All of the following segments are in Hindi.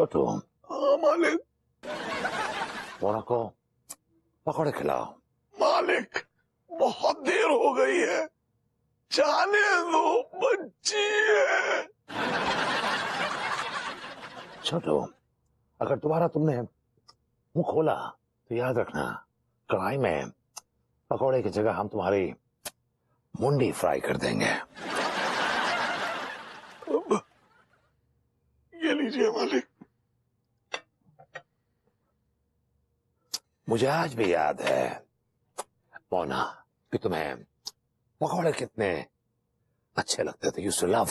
छोटू, हाँ मालिक। मोना को पकौड़े खिलाओ। मालिक बहुत देर हो गई है, जाने दो, बच्ची है। छोटू, अगर दोबारा तुमने मुंह खोला तो याद रखना, कढ़ाई में पकौड़े की जगह हम तुम्हारी मुंडी फ्राई कर देंगे। अब ये लीजिए मालिक। मुझे आज भी याद है मोना कि तुम्हें पकौड़े कितने अच्छे लगते थे। Used to love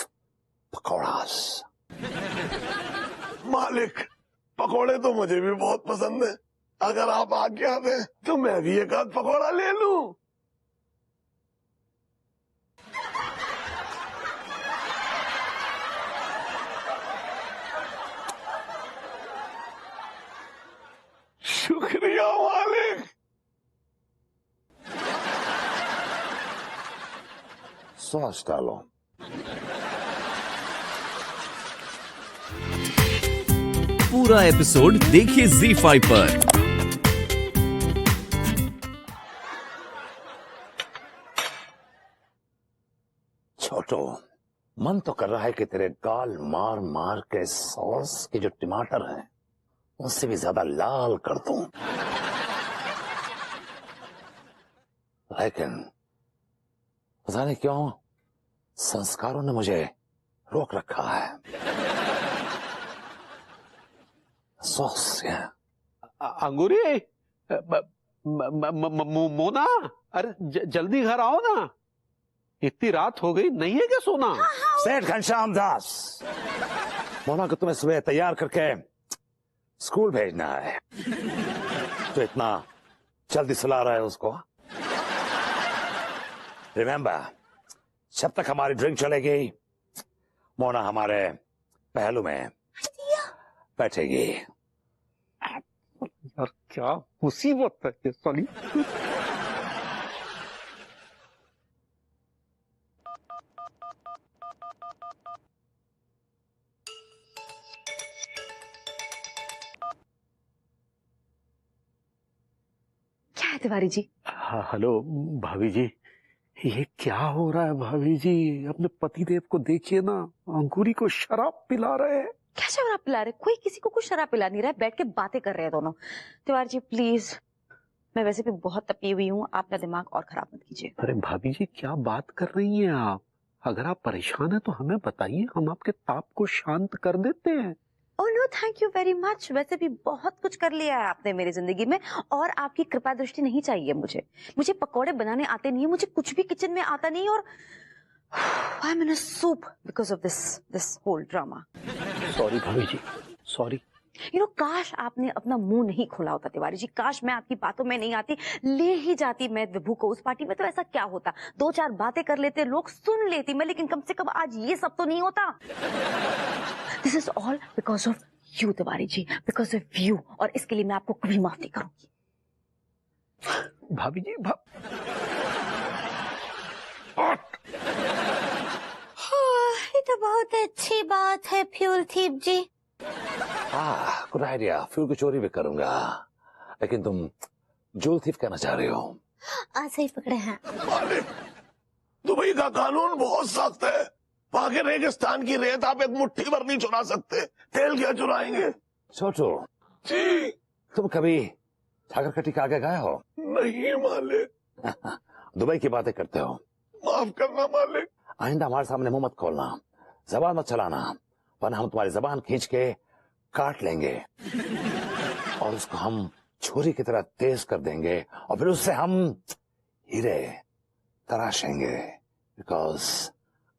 pakoras. मालिक पकोड़े तो मुझे भी बहुत पसंद है, अगर आप आज्ञा दें तो मैं भी एक आध पकौड़ा ले लूं। शुक्रिया मालिक। सॉस डालो। पूरा एपिसोड देखिए ZEE5 पर। छोटो, मन तो कर रहा है कि तेरे गाल मार मार के सॉस के जो टमाटर हैं उससे भी ज्यादा लाल कर दूं, लेकिन पता नहीं क्यों संस्कारों ने मुझे रोक रखा है। सॉस है। अंगूरी, मोना, अरे जल्दी घर आओ ना, इतनी रात हो गई, नहीं है क्या सोना? सेठ घनश्याम दास, मोना को तुम्हें सुबह तैयार करके स्कूल भेजना है, तो इतना जल्दी सुला रहा है उसको। रिमेंबर, जब तक हमारी ड्रिंक चलेगी मोना हमारे पहलू में बैठेगी। यार क्या मुसीबत है ये साली। क्या है तिवारी जी? हाँ, हेलो भाभी जी, ये क्या हो रहा है भाभी जी? अपने पतिदेव को देखिए ना, अंकुरी को शराब पिला रहे हैं। क्या शराब पिला रहे? कोई किसी को कुछ शराब पिला नहीं रहा है, बैठ के बातें कर रहे हैं दोनों। तिवारी जी प्लीज, मैं वैसे भी बहुत तपी हुई हूँ, आप अपना दिमाग और खराब मत कीजिए। अरे भाभी जी क्या बात कर रही हैं आप? अगर आप परेशान हैं तो हमें बताइए, हम आपके ताप को शांत कर देते हैं। Oh no, thank you very much. वैसे भी बहुत कुछ कर लिया है आपने मेरी जिंदगी में, और आपकी कृपा दृष्टि नहीं चाहिए मुझे। मुझे पकौड़े बनाने आते नहीं है, मुझे कुछ भी किचन में आता नहीं, और I am in a soup because of this whole drama. Sorry bhabhi ji, sorry. You know, काश आपने अपना मुंह नहीं खोला होता तिवारी जी, काश मैं आपकी बातों में नहीं आती, ले ही जाती मैं विभू को उस पार्टी में, तो ऐसा क्या होता, दो चार बातें कर लेते, लोग सुन लेती मैं, लेकिन कम से कम आज ये सब तो नहीं होता। This is all because of you Tiwari ji, because of you, और इसके लिए मैं आपको कभी माफ नहीं करूंगी। भाभी जी ये तो बहुत अच्छी बात है fuel thief ji. Good idea. Fuel की चोरी भी करूंगा, लेकिन तुम जूल थीफ कहना चाह रहे हो। ऐसे ही पकड़े हैं। मालिक दुबई का कानून बहुत सख्त है, वहां के रेगिस्तान की रेत आप एक मुट्ठी भर नहीं चुरा सकते, तेल क्या चुराएंगे। छोटू जी तुम कभी सागरकटी के आगे गए हो? नहीं मालिक। दुबई की बातें करते हो। माफ करना मालिक। आइंदा हमारे सामने मुंह मत खोलना, जबान मत चलाना, वरना हम तुम्हारी जबान खींच के काट लेंगे और उसको हम छुरी की तरह तेज कर देंगे, और फिर उससे हम हीरे तराशेंगे, because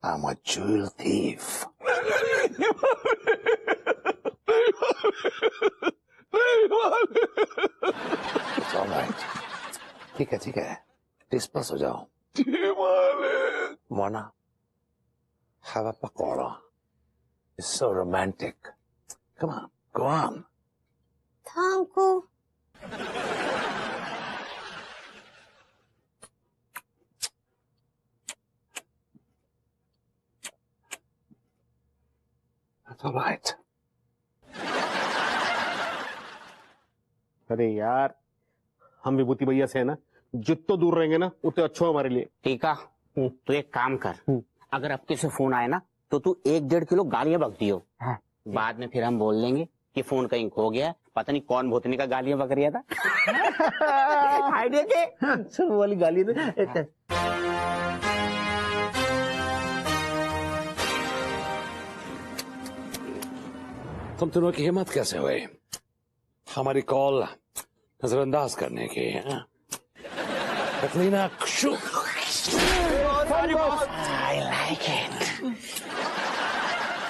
I am a jewel thief. It's alright, ठीक है, डिस्पर्स हो जाओ। वरना have a pakora. It's so romantic. Come on, go on. Thank you. That's all right. अरे यार, हम विभूति भैया से है ना जितना दूर रहेंगे ना उतने अच्छा हमारे लिए। ठीक है, तू एक काम कर, अगर अब किसी फोन आए ना तो तू 1-1.5 किलो गालियां बक दियो। हाँ। बाद में फिर हम बोल देंगे कि फोन कहीं खो गया, पता नहीं कौन भूतनी का गालियां बक रिया था। आइडिया के सर वाली गाली ने तुम तीनों की हिम्मत कैसे हुई हमारी कॉल नजरअंदाज करने की? Katrina, I like it.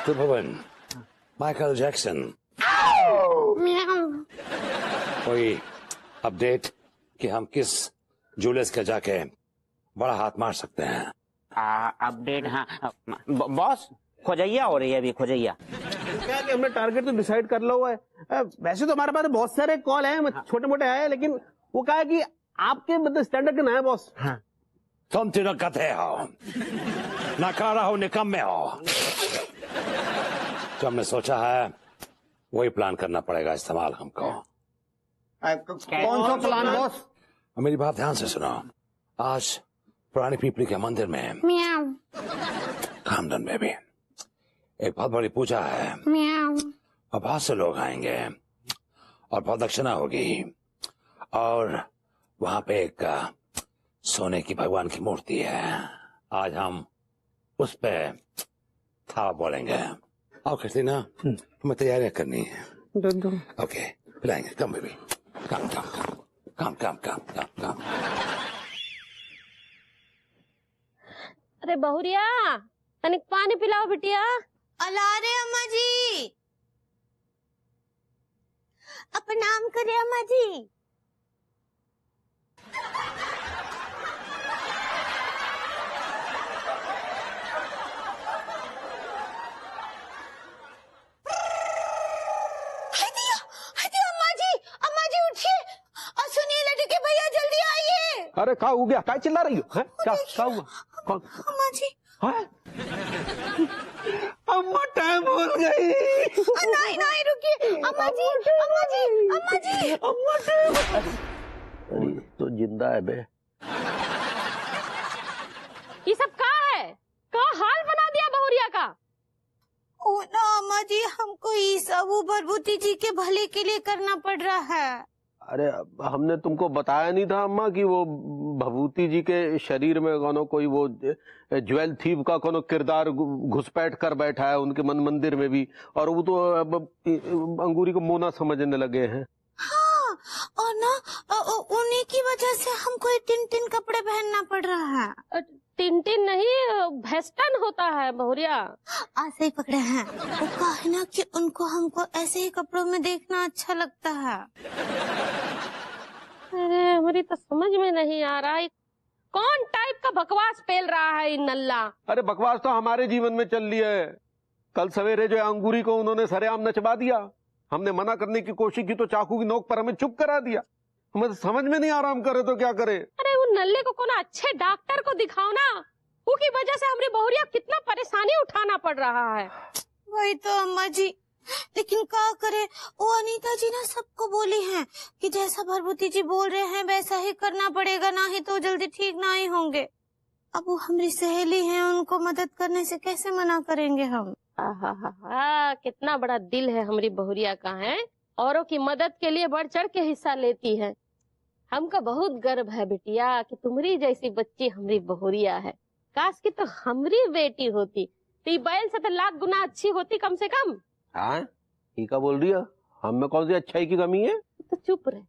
भवन, माइकल जैक्सन, कोई अपडेट कि हम किस जूलियस के जाके बड़ा हाथ मार सकते हैं? अपडेट? हाँ बॉस, खोजैया हो रही है अभी, खोजैया। क्या कि हमने टारगेट तो डिसाइड कर लो है। वैसे तो हमारे पास बहुत सारे कॉल हैं, छोटे मोटे आए, लेकिन वो कहा है कि आपके मतलब स्टैंडर्ड के ना है बॉस। हाँ। तुम तीनों कथे हो, नकारा हो, निकम्मे हो। जो हमने सोचा है वही प्लान करना पड़ेगा इस्तेमाल हमको। कौन सा प्लान बॉस? मेरी बात ध्यान से सुनो। आज पुरानी पीपली के मंदिर में, खामदन में भी एक बहुत बड़ी पूजा है और बहुत से लोग आएंगे और बहुत दक्षिणा होगी और वहां पे एक सोने की भगवान की मूर्ति है। आज हम उस पे था बोलेंगे। आओ क्रिस्टीना, हमें तैयारियां करनी है। ओके, पिलाएंगे। कम बेबी, कम कम कम कम कम कम कम कम। अरे बहुरिया, तनिक पानी पिलाओ बिटिया। अला रे अम्मा जी, प्रणाम करे अम्मा जी। अरे क्या हो गया? क्या चिल्ला रही हो? क्या हुआ? कौन? अम्मा जी। अम्मा टाइम हो गई। नहीं नहीं रुकिए अम्मा जी, अम्मा जी, अम्मा जी, अम्मा टाइम। अरे तो जिंदा है बे। ये सब क्या है? क्या हाल बना दिया बहुरिया का? ओ ना अम्मा जी, हमको ये सब वो भरभूति जी के भले के लिए करना पड़ रहा है। अरे हमने तुमको बताया नहीं था अम्मा कि वो भभूति जी के शरीर में कोनो कोई वो ज्वेल थीफ का कोनो किरदार घुसपैठ कर बैठा है उनके मन मंदिर में भी, और वो तो अब अंगूरी को मोना समझने लगे हैं। हाँ, और ना उन्हीं की वजह से हमको ये टिन कपड़े पहनना पड़ रहा है। टिन नहीं, वेस्टर्न होता है बहुरिया। ऐसे ही पकड़े हैं। वो कहा है ना कि उनको हमको ऐसे ही कपड़ों में देखना अच्छा लगता है। अरे हमारी तो समझ में नहीं आ रहा है, कौन टाइप का बकवास पेल रहा है इन नल्ला। अरे बकवास तो हमारे जीवन में चल रही है। कल सवेरे जो अंगूरी को उन्होंने सरेआम नचवा दिया, हमने मना करने की कोशिश की तो चाकू की नोक पर हमें चुप करा दिया। हमें तो समझ में नहीं आ रहा हम करे तो क्या करे। अरे वो नल्ले को कोना अच्छे डॉक्टर को दिखाओ ना, उसकी वजह से हमारी बहुरिया कितना परेशानी उठाना पड़ रहा है। वही तो अम्मा जी, लेकिन क्या करे, वो अनीता जी ना सबको बोली हैं कि जैसा भरभूति जी बोल रहे हैं वैसा ही करना पड़ेगा, ना ही तो जल्दी ठीक ना ही होंगे। अब वो हमारी सहेली हैं, उनको मदद करने से कैसे मना करेंगे हम। कितना बड़ा दिल है हमारी बहुरिया का है, औरों की मदद के लिए बढ़ चढ़ के हिस्सा लेती है। हमको बहुत गर्व है बिटिया कि तुम्हारी जैसी बच्ची हमारी बहुरिया है। काश की तो हमारी बेटी होती तो बैल से तो लाख गुना अच्छी होती कम से कम। हाँ, क्या बोल रही है? हम में कौन सी अच्छाई की कमी है? तो चुप रहे।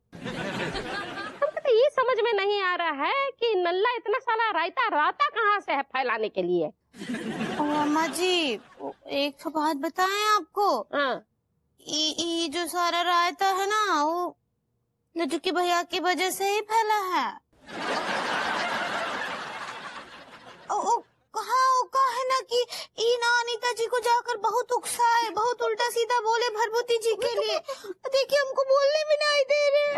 हमको तो ये समझ में नहीं आ रहा है कि नल्ला इतना सारा राता कहाँ से है फैलाने के लिए। अम्मा जी, एक तो बात बताएं आपको। हाँ। ये जो सारा रायता है ना, वो लड्डू के भैया की वजह से ही फैला है। कहा है ना कि ईना अनीता जी को जाकर बहुत उकसाए, बहुत उल्टा सीधा बोले भरभूति जी के लिए। देखिए हमको बोलने भी नहीं दे रहे।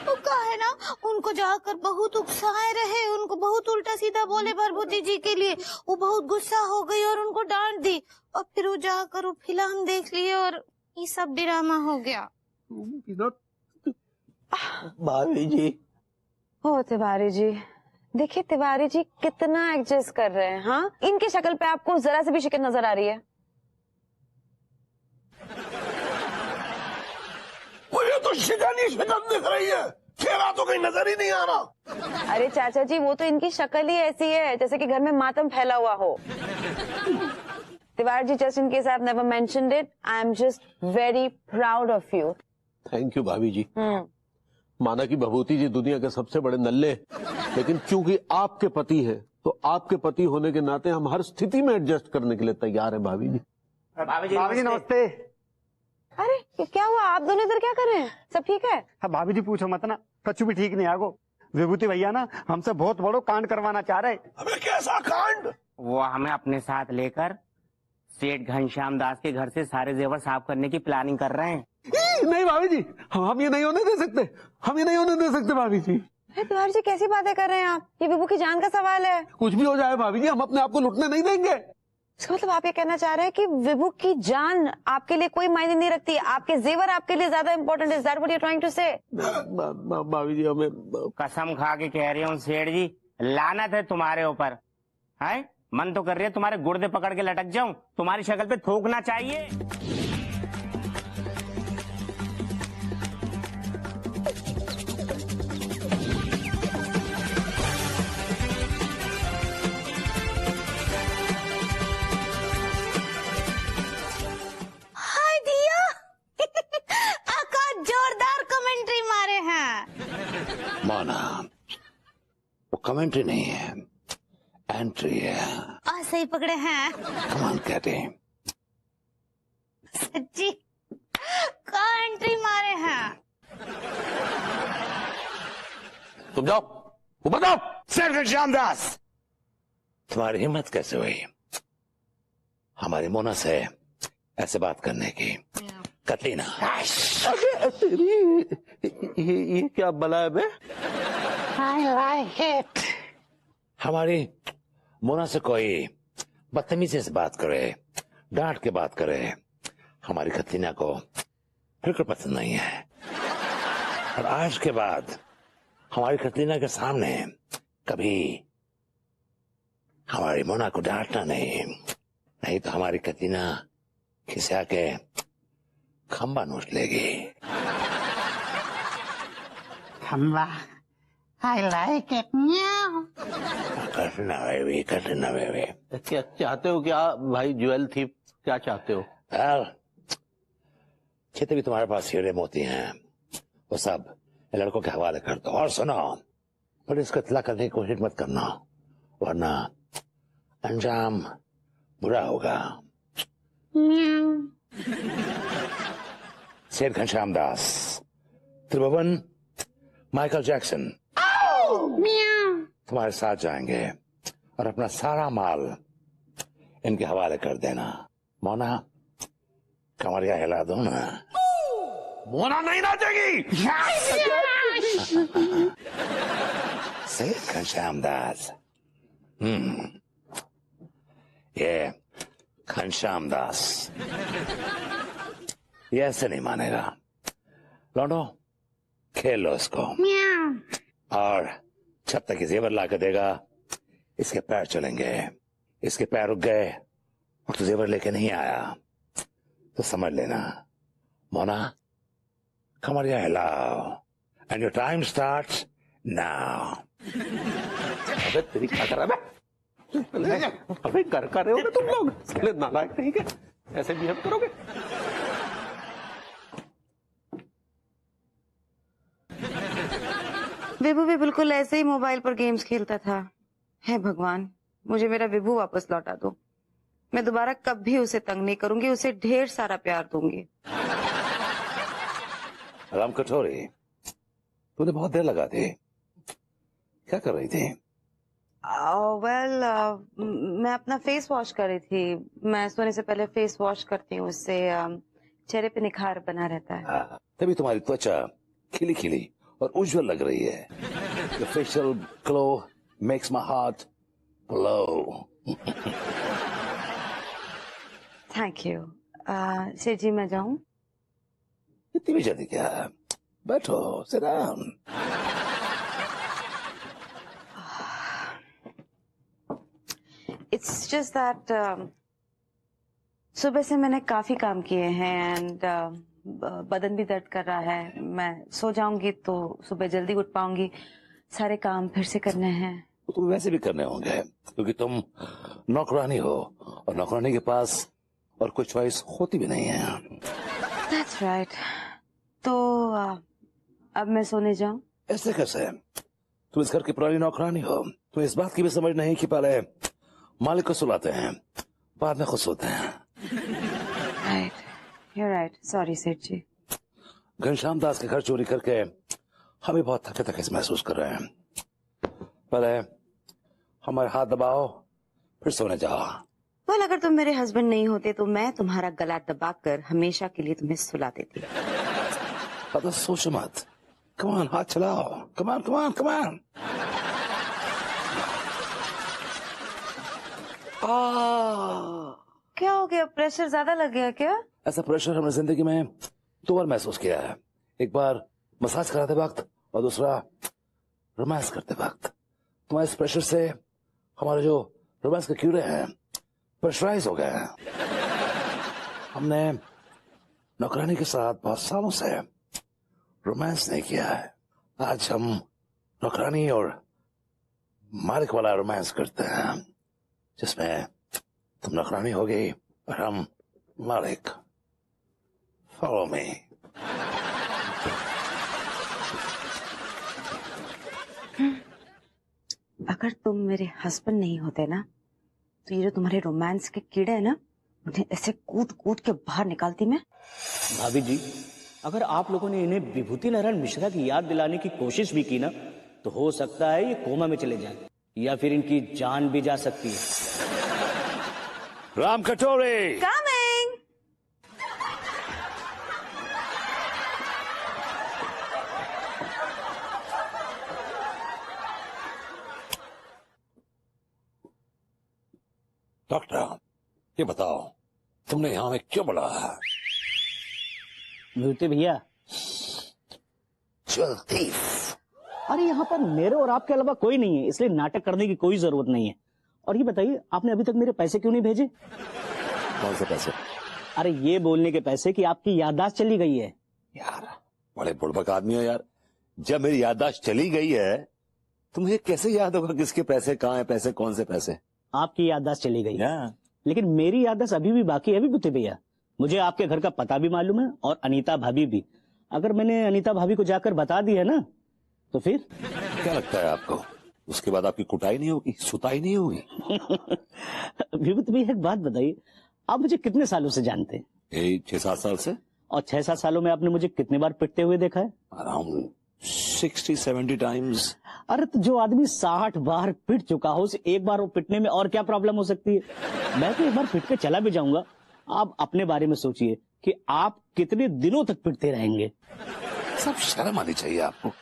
वो कहा है ना, उनको जाकर बहुत उकसाए रहे, उनको बहुत उल्टा सीधा बोले भरभूति जी के लिए। वो बहुत गुस्सा हो गई और उनको डांट दी, और फिर वो जाकर वो फिल्म देख लिए और ये सब ड्रामा हो गया। भाभी जी। ओ तिवारी जी, देखिए तिवारी जी कितना एडजस्ट कर रहे हैं। हाँ, इनकी शक्ल पे आपको जरा से भी शिकन नजर आ रही है? मुझे तो शिकन ही शिकन दिख रही है, चेहरा तो कहीं नजर ही नहीं आ रहा। अरे चाचा जी, वो तो इनकी शक्ल ही ऐसी है जैसे कि घर में मातम फैला हुआ हो। Tiwari ji, just in case I have never mentioned it, I am just very proud of you. Thank you भाभी जी। माना कि भभूति जी दुनिया के सबसे बड़े नल्ले, लेकिन क्योंकि आपके पति है तो आपके पति होने के नाते हम हर स्थिति में एडजस्ट करने के लिए तैयार हैं भाभी जी। भाभी जी नमस्ते। अरे क्या हुआ, आप दोनों इधर क्या कर रहे हैं? सब ठीक है? हाँ भाभी जी पूछो मत ना, कच्चू भी ठीक नहीं आगो। विभूति भैया ना हमसे बहुत बड़ो कांड करवाना चाह रहे। अबे कैसा कांड? वो हमें अपने साथ लेकर सेठ घनश्याम दास के घर से सारे जेवर साफ करने की प्लानिंग कर रहे हैं। नहीं भाभी जी, हम ये नहीं होने दे सकते, हम ये नहीं होने दे सकते भाभी जी। तिवारी जी कैसी बातें कर रहे हैं आप? ये विभू की जान का सवाल है। कुछ भी हो जाए भाभी जी, हम अपने आप को लुटने नहीं देंगे। इसका मतलब आप ये कहना चाह रहे हैं कि विभू की जान आपके लिए कोई मायने नहीं रखती, आपके जेवर आपके लिए ज्यादा important? Is that what you are trying to say? Bhabhi जी हमें कसम खा के कह रही हूँ सेठ जी, लानत है तुम्हारे ऊपर। है मन तो कर रही है तुम्हारे गुर्दे पकड़ के लटक जाऊं, तुम्हारी शक्ल पे थूकना चाहिए। हाय दिया। आका जोरदार कमेंट्री मारे हैं। माना, वो कमेंट्री नहीं है, एंट्री है। सही पकड़े हैं। कमान कहते हैं। सच्ची का एंट्री मारे हैं। तुम जाओ, ऊपर जाओ। सेठ घनश्याम दास, तुम्हारी हिम्मत कैसे हुई हमारी मोना से ऐसे बात करने की? कतलीना, ये क्या बला है बे? I like it। हमारी मोना से कोई बदतमीजी से बात करे, डांट के बात करे, हमारी कतलीना को बिल्कुल पसंद नहीं है। और आज के बाद हमारी कतलीना के सामने कभी हमारी मोना को डांटना नहीं, नहीं तो हमारी कतलीना खिसिया के खंबा नोच लेगी। खंबा, I like it। कटना बेबी, कटना बेबी। क्या चाहते हो क्या भाई ज्वेल थी, क्या चाहते हो? जितने भी तुम्हारे पास हीरे मोती हैं वो सब लड़कों के हवाले कर दो। और सुनो, पर इसको इतला करने की कोशिश मत करना, वरना अंजाम बुरा होगा। सेठ घनश्याम दास, त्रिभुवन, माइकल जैक्सन तुम्हारे साथ जाएंगे और अपना सारा माल इनके हवाले कर देना। मोना, कमरिया हिला दो ना। मोना नहीं नाचेगी। सेठ घनश्याम दास, ये घनश्याम दास ये ऐसे नहीं मानेगा। लौंडो, खेल लो इसको, और जब तक ये जेवर ला के देगा इसके पैर चलेंगे। इसके पैर रुक गए और तो जेवर लेके नहीं आया तो समझ लेना मोना, कमरिया हिलाओ, and your time starts now. अबे तेरी क्या कर रहा है? अबे कर रहे हो तुम लोग? साले नालायक नहीं के, ऐसे बिहेव करोगे? विभू भी बिल्कुल ऐसे ही मोबाइल पर गेम्स खेलता था। हे भगवान, मुझे मेरा विभू वापस लौटा दो। मैं दोबारा कभी उसे तंग नहीं करूंगी, उसे ढेर सारा प्यार दूंगी। राम कटोरी, तूने बहुत देर लगा दी, क्या कर रही थी? वेल, मैं अपना फेस वॉश कर रही थी। मैं सोने से पहले फेस वॉश करती हूँ, उससे चेहरे पे निखार बना रहता है। तभी तुम्हारी त्वचा खिली खिली और उज्जवल लग रही है। Your facial glow makes my heart glow। Thank you. सेठ जी, मैं जाऊं? इतनी भी जल्दी क्या? बैठो, sit down. It's just that सुबह से मैंने काफी काम किए हैं एंड बदन भी दर्द कर रहा है. मैं सो जाऊंगी तो सुबह जल्दी उठ पाऊंगी. सारे काम फिर से करने हैं. तुम वैसे भी करने होंगे क्योंकि तुम नौकरानी हो और नौकरानी के पास और कोई चॉइस होती भी नहीं है. That's right. तो अब मैं सोने जाऊं? ऐसे कैसे? तुम इस घर की पुरानी नौकरानी हो. तुम इस बात की भी समझ नहीं कि पहले मालिक को सुलाते हैं, बाद में खुद सोते हैं. Right. You're right. Sorry, सेठ जी. घनश्याम दास के घर चोरी करके हम भी बहुत थके थके से महसूस कर रहे हैं. पहले हमारे हाथ दबाओ, फिर सोने जाओ. well, अगर तुम मेरे हस्बैंड नहीं होते तो मैं तुम्हारा गला दबाकर हमेशा के लिए तुम्हें सुला देती. तो सोचो मत. Come on, हाथ चलाओ. Come on, come on, come on. क्या हो गया? प्रेशर ज्यादा लग गया क्या? ऐसा प्रेशर हमने जिंदगी में दो बार महसूस किया है. एक बार मसाज कराते वक्त और दूसरा रोमांस करते वक्त. तुम्हारे इस प्रेशर से हमारे जो रोमांस के कीड़े हैं प्रेशराइज हो गए हैं. हमने नौकरानी के साथ बहुत सालों से रोमांस नहीं किया है. आज हम नौकरानी और मालिक वाला रोमांस करते हैं जिसमें तुम नौकरानी हो गई और हम मालिक. Follow me. अगर तुम मेरे हस्बैंड नहीं होते ना तो ये जो तुम्हारे रोमांस के कीड़े हैं ना उन्हें ऐसे कूट कूट के बाहर निकालती मैं. भाभी जी, अगर आप लोगों ने इन्हें विभूति नारायण मिश्रा की याद दिलाने की कोशिश भी की ना तो हो सकता है ये कोमा में चले जाएं या फिर इनकी जान भी जा सकती है. राम कटोरे. Coming. डॉक्टर, ये बताओ तुमने यहाँ में क्यों बुलाया है? विभूति भैया, जल्दी. अरे यहाँ पर मेरे और आपके अलावा कोई नहीं है, इसलिए नाटक करने की कोई जरूरत नहीं है. और ये बताइए, आपने अभी तक मेरे पैसे क्यों नहीं भेजे? कौन से पैसे? अरे ये बोलने के पैसे कि आपकी याददाश्त चली गई है. यार बड़े बुड़बक आदमी हो यार. जब मेरी याददाश्त चली गई है तुम्हें कैसे याद होगा किसके पैसे कहाँ है, पैसे कौन से पैसे? आपकी याददाश्त चली गई है, लेकिन मेरी याददाश्त अभी भी बाकी है विभूति भैया. मुझे आपके घर का पता भी मालूम है और अनीता भाभी भी. अगर मैंने अनीता भाभी को जाकर बता दी है ना तो फिर क्या लगता है आपको उसके बाद आपकी कुटाई नहीं होगी, सुताई नहीं होगी? विभूति भैया एक बात बताइए, आप मुझे कितने सालों से जानते हैं? यही 6-7 साल से. और 6-7 सालों में आपने मुझे कितने बार पिटते हुए देखा है? Around 60-70 times. अरे तो जो आदमी 60 बार पिट चुका हो उसे एक बार वो पिटने में और क्या प्रॉब्लम हो सकती है? मैं तो एक बार पिट के चला भी जाऊंगा. आप अपने बारे में सोचिए कि आप कितने दिनों तक पिटते रहेंगे. सब शर्म आनी चाहिए आपको.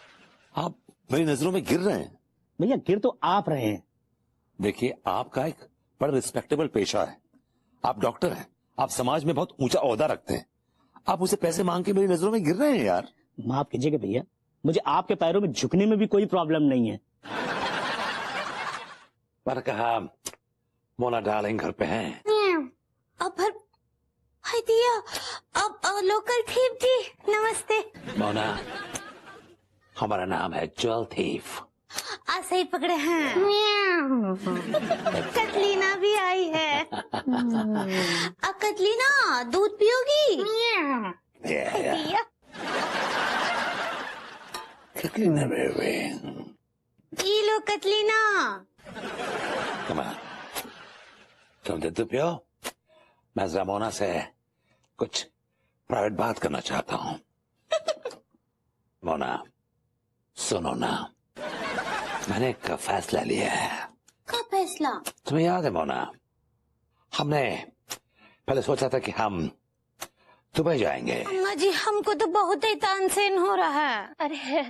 आप मेरी नजरों में गिर रहे हैं. भैया गिर तो आप रहे हैं. देखिए आपका एक बड़ा रिस्पेक्टेबल पेशा है. आप डॉक्टर हैं, आप समाज में बहुत ऊंचा ओहदा रखते हैं. आप उसे पैसे मांग के मेरी नजरों में गिर रहे हैं यार. माफ कीजिएगा भैया, मुझे आपके पैरों में झुकने में भी कोई प्रॉब्लम नहीं है. मैंने कहा मोना डार्लिंग घर पे हैं. अब हाय दिया. अब लोकल थीप जी नमस्ते. मोना, हमारा नाम है ज्वेल थीफ. आज सही पकड़े हैं. कतलीना भी आई है. अब कतलीना दूध पियोगी? दिया. Catalina baby. पी लो कतलीना. Come on. तुम दूध पियो. मैं जरा मोना से कुछ प्राइवेट बात करना चाहता हूँ. मोना सुनो ना, मैंने एक फैसला लिया है. क्या फैसला? तुम्हें याद है मोना, हमने पहले सोचा था कि हम दुबई जाएंगे. अम्मा जी हमको तो बहुत ही तानसेन हो रहा है. अरे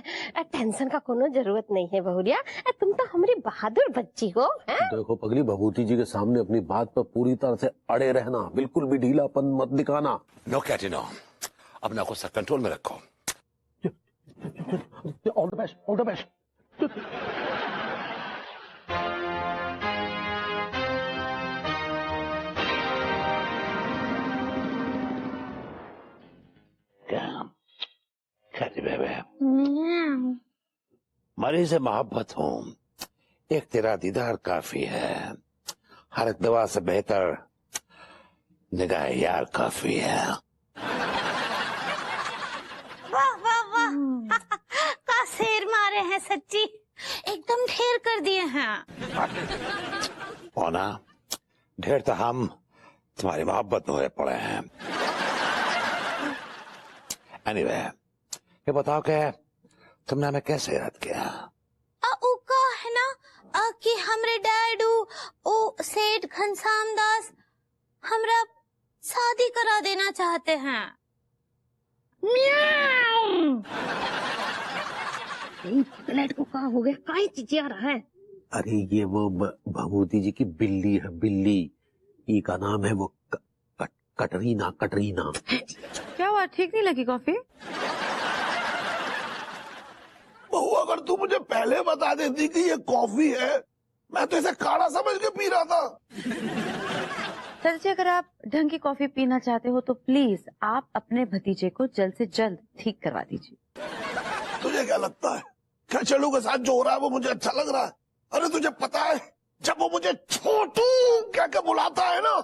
टेंशन का कोनो जरूरत नहीं है बहुरिया, तुम तो हमारी बहादुर बच्ची हो. देखो पगली, भभूति जी के सामने अपनी बात पर पूरी तरह से अड़े रहना, बिल्कुल भी ढीलापन मत दिखाना. नो कैटिनो, अपना गुस्सा कंट्रोल में रखो. All the best, all the best. मरी से मोहब्बत हूं, एक तेरा दीदार काफी है, हर एक दवा से बेहतर निगाह यार काफी है। वाह वाह वाह का शेर मारे हैं सच्ची, एकदम ढेर कर दिए हैं। ओना ढेर तो हम तुम्हारी मोहब्बत में हुए पड़े हैं। एनीवे, ये बताओ कि तुमने हमें कैसे याद किया? उ का है ना कि हमरे डैड ओ सेठ घनश्याम दास हमरा शादी करा देना चाहते हैं। प्लेट को कहा हो गया, काहे चिचिया रहा है? अरे ये वो भभूति जी की बिल्ली है, बिल्ली। ई का नाम है वो कटरीना, कटरीना। क्या हुआ, ठीक नहीं लगी कॉफी? बहू, अगर तू मुझे पहले बता देती कि ये कॉफी है, मैं तो इसे काढ़ा समझ के पी रहा था। सर जी, अगर आप ढंग की कॉफी पीना चाहते हो तो प्लीज आप अपने भतीजे को जल्द से जल्द ठीक करवा दीजिए। तुझे क्या लगता है क्या चलू के साथ जो हो रहा है वो मुझे अच्छा लग रहा है? अरे तुझे पता है, जब वो मुझे छोटू क्या क्या बुलाता है ना,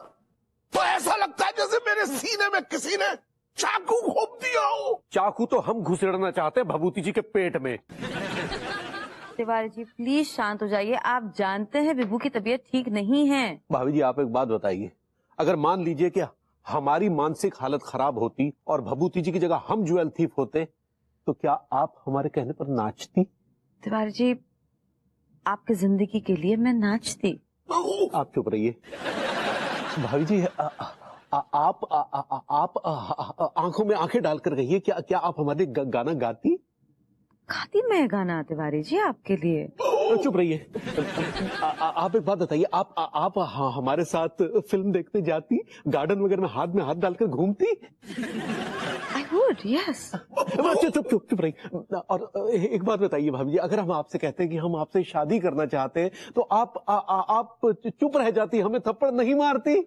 तो ऐसा लगता है जैसे मेरे सीने में किसी ने चाकू घोंप दिया हो। चाकू तो हम घुसेड़ना चाहते हैं भभूति जी के पेट में। तिवारी जी प्लीज शांत हो जाइए, आप जानते हैं विभू की तबीयत ठीक नहीं है। भाभी जी आप एक बात बताइए, अगर मान लीजिए कि हमारी मानसिक हालत खराब होती और भभूति जी की जगह हम ज्वेल थीफ होते, तो क्या आप हमारे कहने पर नाचती? तिवारी जी, आपकी जिंदगी के लिए मैं नाचती। आप चुप रहिए। भाभी जी आप आंखों में आंखें डालकर कहिए, क्या आप हमारे गाना गाती? गाती मैं गाना तिवारी जी आपके लिए। चुप रहिए। आप एक बात बताइए, आप हमारे साथ फिल्म देखने जाती, गार्डन वगैरह में हाथ डालकर घूमती? I would, yes. चुप रहिए। और एक बात बताइए भाभी जी, अगर हम आपसे कहते हैं कि हम आपसे शादी करना चाहते हैं, तो आप चुप रह जाती, हमें थप्पड़ नहीं मारती?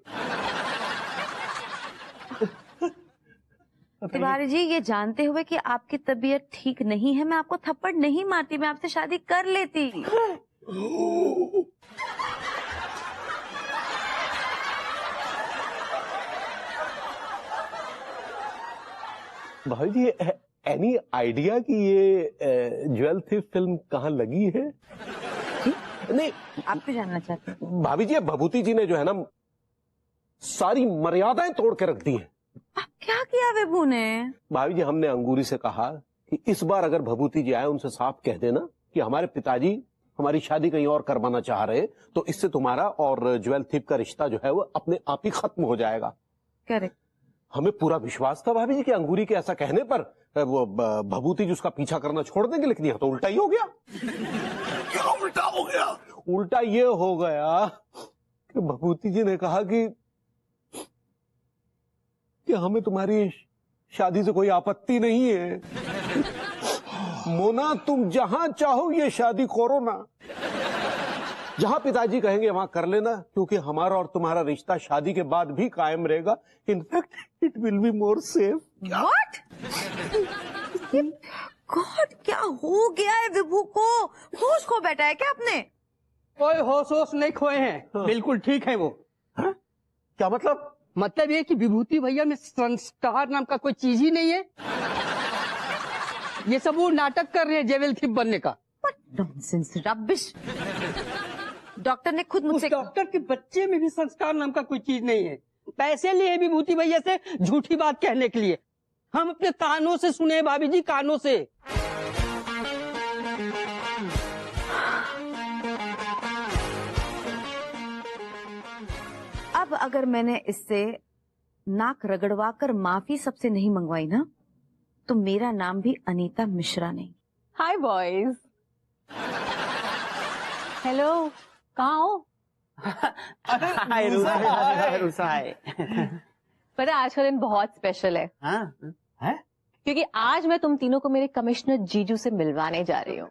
तिवारी जी, ये जानते हुए कि आपकी तबीयत ठीक नहीं है, मैं आपको थप्पड़ नहीं मारती, मैं आपसे शादी कर लेती। भाई जी, एनी आइडिया कि ये ज्वेल थीफ फिल्म कहाँ लगी है? नहीं, आप क्यों जानना चाहते हैं? भाभी जी, भभूति जी ने जो है ना सारी मर्यादाएं तोड़ के रख दी हैं। क्या किया विभू ने? भाभी जी, हमने अंगूरी से कहा कि इस बार अगर भभूति जी आए, उनसे साफ कह देना कि हमारे पिताजी हमारी शादी कहीं और करवाना चाह रहे, तो इससे तुम्हारा और ज्वेल थीफ का रिश्ता जो है वो अपने आप ही खत्म हो जाएगा। करेक्ट। हमें पूरा विश्वास था भाभी जी कि अंगूरी के ऐसा कहने पर वो भभूति जी उसका पीछा करना छोड़ देंगे, लेकिन यह तो उल्टा ही हो गया। क्या उल्टा हो गया? उल्टा ये हो गया कि भभूति जी ने कहा कि हमें तुम्हारी शादी से कोई आपत्ति नहीं है, मोना तुम जहां चाहो ये शादी करो ना, जहां पिताजी कहेंगे वहां कर लेना, क्योंकि हमारा और तुम्हारा रिश्ता शादी के बाद भी कायम रहेगा। In fact it will be more safe. What? God, क्या हो गया है विभू को? होश खो बैठा है क्या आपने? कोई होश नहीं खोए हैं, बिल्कुल ठीक है वो। हा? क्या मतलब? मतलब ये कि विभूति भैया में संस्कार नाम का कोई चीज ही नहीं है। ये सब वो नाटक कर रहे हैं ज्वेल थीफ बनने का। Nonsense, rubbish. डॉक्टर ने खुद मुझसे, डॉक्टर के बच्चे में भी संस्कार नाम का कोई चीज नहीं है। पैसे लिए विभूति भैया से झूठी बात कहने के लिए। हम अपने कानों से सुने भाभी जी, कानों से। अब अगर मैंने इससे नाक रगड़वा कर माफी सबसे नहीं मंगवाई ना, तो मेरा नाम भी अनीता मिश्रा नहीं। हाय बॉयज। हेलो, कहाँ हो? हाय रुसा, हाय। पता है आज का दिन बहुत स्पेशल है। हाँ? क्योंकि आज मैं तुम तीनों को मेरे कमिश्नर जीजू से मिलवाने जा रही हूँ।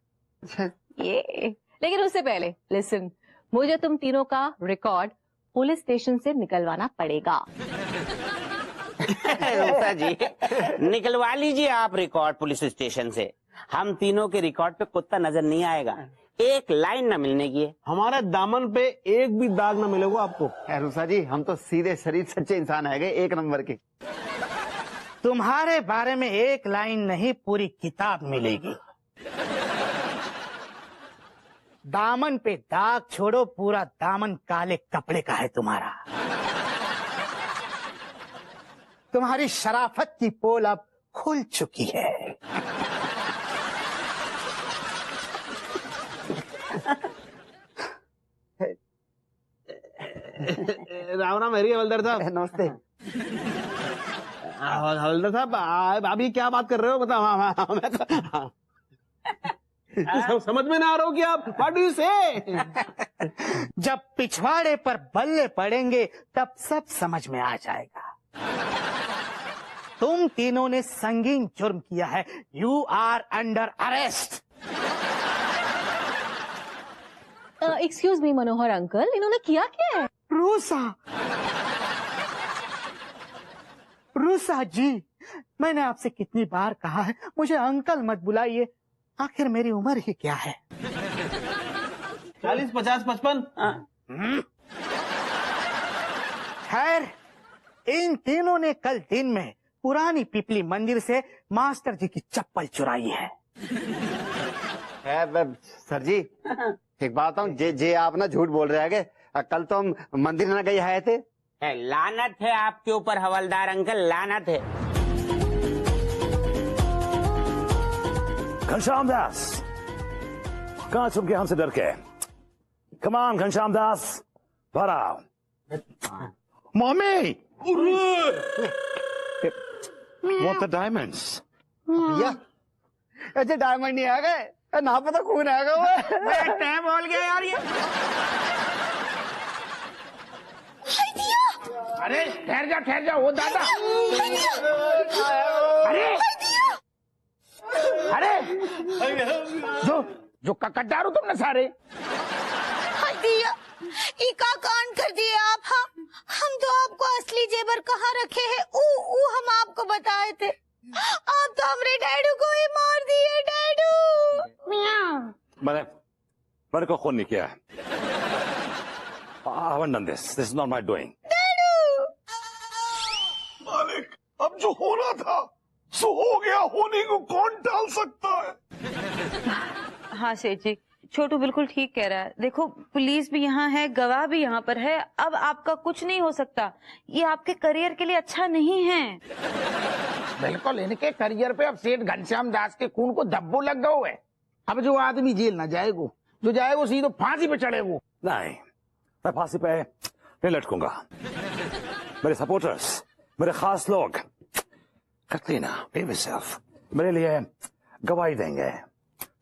ये लेकिन उससे पहले लिसन, मुझे तुम तीनों का रिकॉर्ड पुलिस स्टेशन से निकलवाना पड़ेगा। रूपा जी, निकलवा लीजिए आप रिकॉर्ड पुलिस स्टेशन से। हम तीनों के रिकॉर्ड पे कुत्ता नजर नहीं आएगा, एक लाइन न मिलने की है। हमारे दामन पे एक भी दाग न मिलेगा आपको। रूसा जी, हम तो सीधे शरीर सच्चे इंसान है, एक नंबर के। तुम्हारे बारे में एक लाइन नहीं, पूरी किताब मिलेगी। दामन पे दाग छोड़ो, पूरा दामन काले कपड़े का है तुम्हारा। तुम्हारी शराफत की पोल अब खुल चुकी है। राम राम हरी हवलदार साहब। नमस्ते। हवलदार साहब, आप ये क्या बात कर रहे हो? मतलब समझ में ना आ रहा हो कि आप व्हाट डू यू से? जब पिछवाड़े पर बल्ले पड़ेंगे तब सब समझ में आ जाएगा। तुम तीनों ने संगीन जुर्म किया है। You are under arrest. Excuse me Manohar uncle, इन्होंने किया क्या है? रूसा जी, मैंने आपसे कितनी बार कहा है मुझे अंकल मत बुलाइए। आखिर मेरी उम्र ही क्या है? 40, 50, 55। खैर, इन तीनों ने कल दिन में पुरानी पिपली मंदिर से मास्टर जी की चप्पल चुराई है। सर जी, एक बात हूँ, जे आप ना झूठ बोल रहे हैं। कल तो हम मंदिर न गए आए थे। लानत है आपके ऊपर हवलदार अंकल, लानत है। घनश्याम दास, कहाँ छुप गया हमसे डर के? कमान घनश्याम दास, बाहर आओ। Mummy, what the diamonds? भैया, ऐसे डायमंड नहीं आ गए, ना पता खून आ गया। मैं बोल गया यार ये। अरे ठहर जा वो दादा। अरे जो ककड्डारू तुमने सारे। दिया, इका कांड कर दिए आप। हम तो आपको असली जेवर कहाँ रखे हैं हम आपको बताए थे। आप तो हमरे डैडू को ही मार दिए। डैडू मैंने को खून नहीं किया है। I haven't done this. This is not my doing. मालिक, अब जो होना था सो हो गया, होने को कौन टाल सकता है? हाँ सेठ जी, छोटू बिल्कुल ठीक कह रहा है। देखो, पुलिस भी यहाँ है, गवाह भी यहाँ पर है। अब आपका कुछ नहीं हो सकता। ये आपके करियर के लिए अच्छा नहीं है। बिल्कुल, इनके करियर पे अब सेठ घनश्याम दास के खून को धब्बू लग गया है। अब जो आदमी जेल ना जाएगो, जो जाएगो सीधो फांसी पे चढ़ेगो। नहीं, मैं फांसी पे नहीं लटकूंगा। मेरे सपोर्टर्स, मेरे खास लोग, कटरीना, बेबी सेल्फ, मेरे लिए गवाही देंगे।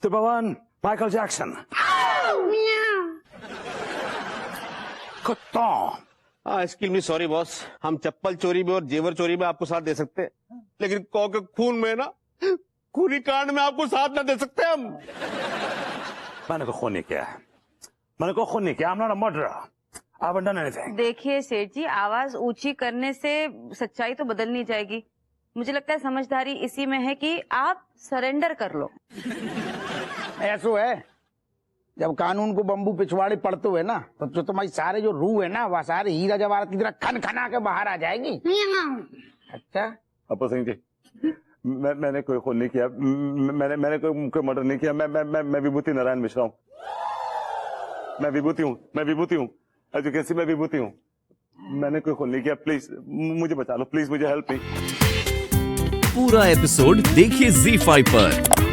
तो भगवान माइकल जैक्सन, कुत्ता। एक्सक्यूज मी, सॉरी बॉस, हम चप्पल चोरी में और जेवर चोरी में आपको साथ दे सकते हैं, लेकिन कौ के खून में ना, खूनी कांड में आपको साथ ना दे सकते हम। मैंने को खून नहीं किया है। मैंने को खून नहीं किया। I'm not a murderer. I haven't done anything. देखिए सेठ जी, आवाज ऊंची करने से सच्चाई तो बदल नहीं जाएगी। मुझे लगता है समझदारी इसी में है कि आप सरेंडर कर लो। ऐसो है, जब कानून को बम्बू पिछवाड़े पड़ते हुए ना, तो जो तुम्हारी सारे जो रूह है ना, वह सारे हीरा जवाहरात की तरह खन खना के बाहर आ जाएगी। अच्छा अपर सिंह जी, मैंने कोई खून नहीं किया। मैंने कोई मर्डर नहीं किया। मैं विभूति नारायण मिश्रा हूँ। मैं विभूति हूँ। एज यू कैन सी, मैं विभूति हूँ। मैंने कोई खून नहीं किया। प्लीज मुझे बचा लो, प्लीज मुझे हेल्प मी। पूरा एपिसोड देखिए ZEE5 पर।